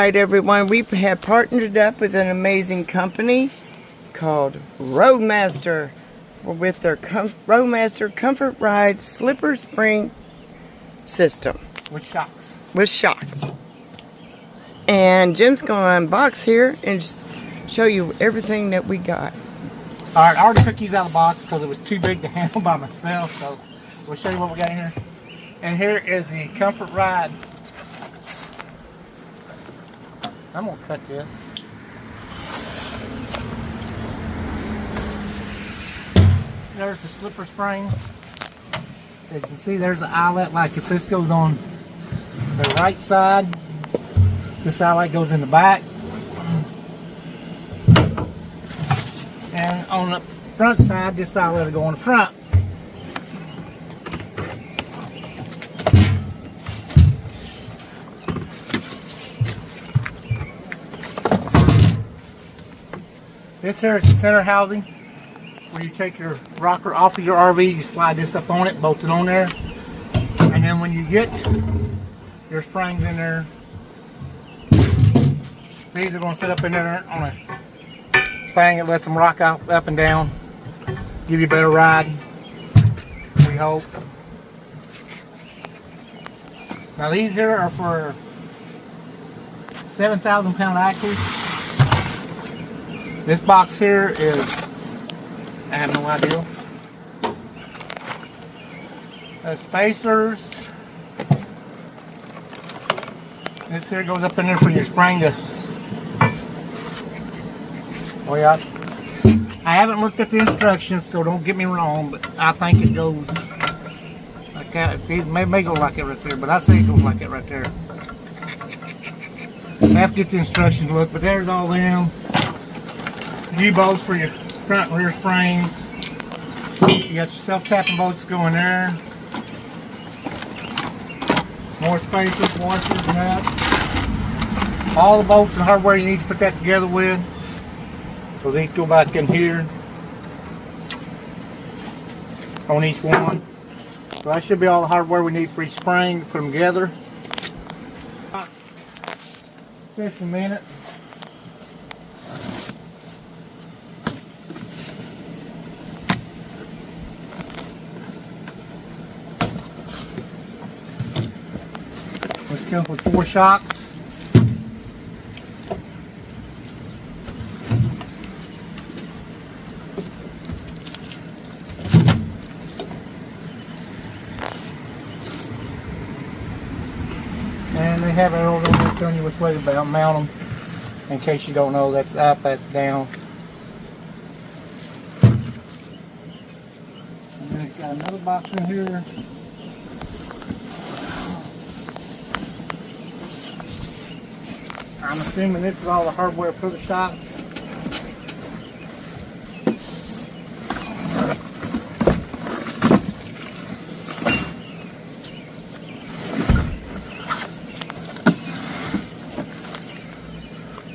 Alright everyone, we have partnered up with an amazing company called Roadmaster with their Roadmaster Comfort Ride Slipper Spring System. With shocks. With shocks. And Jim's going to unbox here and show you everything that we got. Alright, I already took these out of the box because it was too big to handle by myself, so we'll show you what we got in here. And here is the Comfort Ride. I'm going to cut this. There's the slipper spring. As you can see, there's the eyelet. Like if this goes on the right side, this eyelet goes in the back. And on the front side, this eyelet will go on the front. This here is the center housing where you take your rocker off of your RV, you slide this up on it, bolt it on there, and then when you get your springs in there, these are going to sit up in there on a thing that lets them rock out up and down, give you a better ride, we hope. Now these here are for 7,000 pound axles. This box here is, I have no idea. Spacers. This here goes up in there for your spring to, oh yeah. I haven't looked at the instructions, so don't get me wrong, but I think it goes like that. It may go like it right there, but I say it goes like it right there. I have to get the instructions to look, but there's all them. U-bolts for your front and rear springs. You got your self-tapping bolts going there. More spacers, washers, nuts. All the bolts and hardware you need to put that together with. So these go back in here on each one. So that should be all the hardware we need for each spring to put them together. System in it. This comes with 4 shocks. And they have arrows on there telling you which way to mount them. In case you don't know, that's up, that's down. And then it's got another box in here. I'm assuming this is all the hardware for the shocks.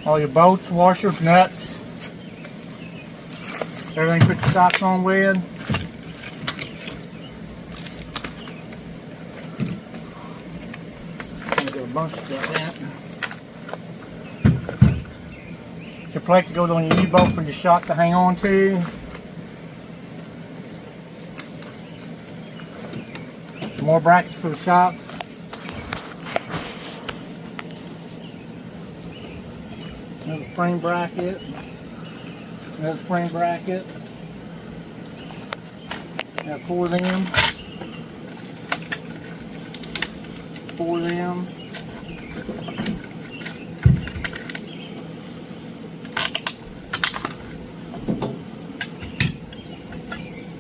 All your bolts, washers, nuts, everything you put your shocks on with. I'm gonna get a bunch of that. Your plate that goes on your U-bolt for your shock to hang on to. More brackets for the shocks. Another spring bracket. Another spring bracket. Got 4 of them. 4 of them.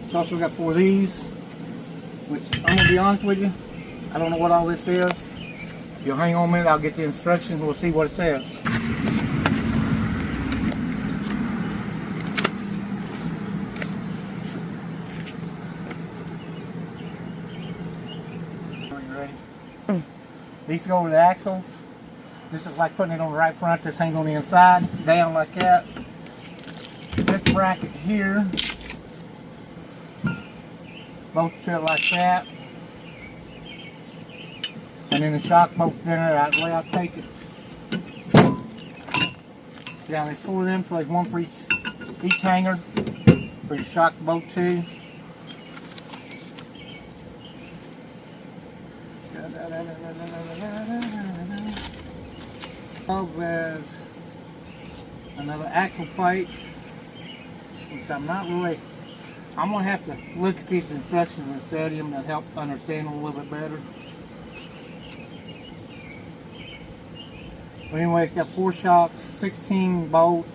It's also got 4 of these, which I'm going to be honest with you, I don't know what all this is. If you'll hang on a minute, I'll get the instructions, we'll see what it says. Are you ready? These go over the axle. This is like putting it on the right front, this hangs on the inside, down like that. This bracket here both fit like that. And then the shock bolts in there, the way I take it. Yeah, there's 4 of them, so like one for each hanger for your shock boat too. There's another axle plate, which I'm going to have to look at these instructions and study them to help understand them a little bit better. But anyway, it's got 4 shocks, 16 bolts,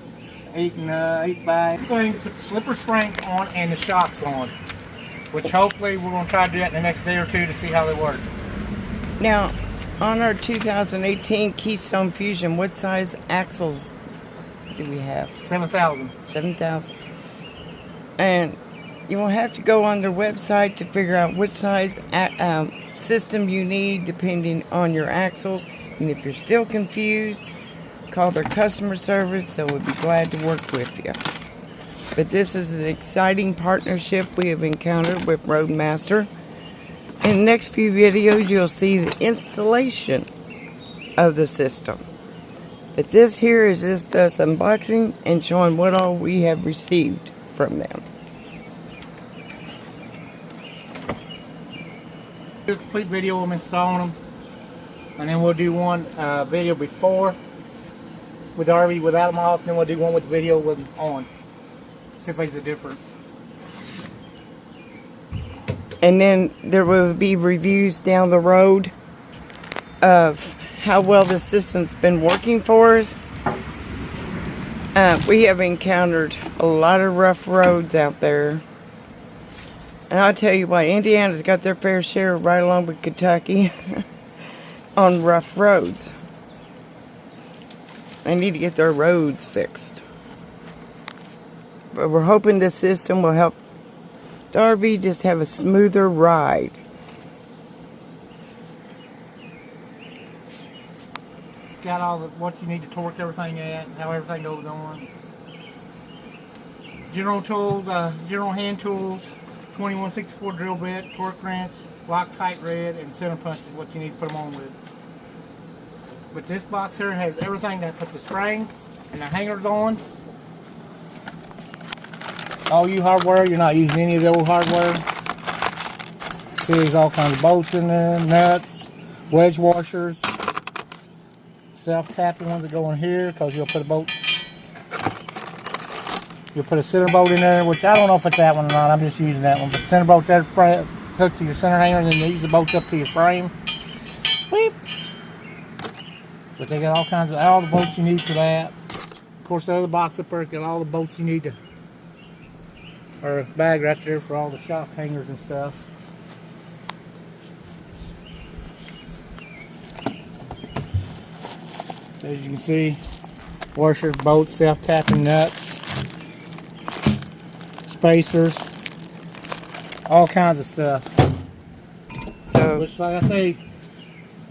8 bags. We're going to put the slipper springs on and the shocks on, which hopefully we're going to try to do that in the next day or two to see how they work. Now, on our 2018 Keystone Fusion, what size axles do we have? 7,000. 7,000. And you will have to go on their website to figure out what size system you need depending on your axles. And if you're still confused, call their customer service. They would be glad to work with you. But this is an exciting partnership we have encountered with Roadmaster. In the next few videos, you'll see the installation of the system. But this here is just us unboxing and showing what all we have received from them. Do a complete video of them installing them, and then we'll do one video before with the RV without them off, and then we'll do one with the video with them on. See if there's a difference. And then there will be reviews down the road of how well the system's been working for us. We have encountered a lot of rough roads out there. And I'll tell you what, Indiana's got their fair share right along with Kentucky on rough roads. They need to get their roads fixed. But we're hoping this system will help the RV just have a smoother ride. Got all the what you need to torque everything at, how everything goes on. General tools, general hand tools, 2164 drill bit, torque wrench, Loctite red, and center punch is what you need to put them on with. But this box here has everything that puts the springs and the hangers on. All you hardware, you're not using any of the old hardware. See, there's all kinds of bolts in there, nuts, wedge washers, self-tapping ones that go in here because you'll put a center bolt in there, which I don't know if it's that one or not. I'm just using that one. But the center bolt there hooked to your center hanger, and then these are the bolts up to your frame. Weep. But they got all the bolts you need for that. Of course, the other box up there got all the bolts you need to, or a bag right there for all the shock hangers and stuff. As you can see, washers, bolts, self-tapping nuts, spacers, all kinds of stuff. So, which, like I say,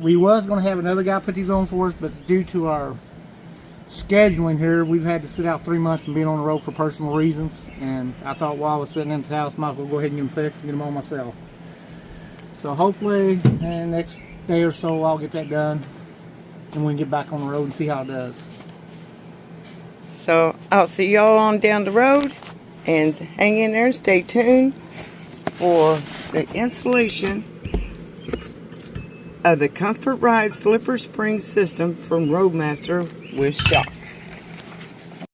we was going to have another guy put these on for us, but due to our scheduling here, we've had to sit out 3 months from being on the road for personal reasons. And I thought while I was sitting in the house, I might as well go ahead and get them fixed and get them on myself. So hopefully, in the next day or so, I'll get that done, and we can get back on the road and see how it does. So I'll see y'all on down the road, and hang in there and stay tuned for the installation of the Comfort Ride Slipper Spring System from Roadmaster with shocks.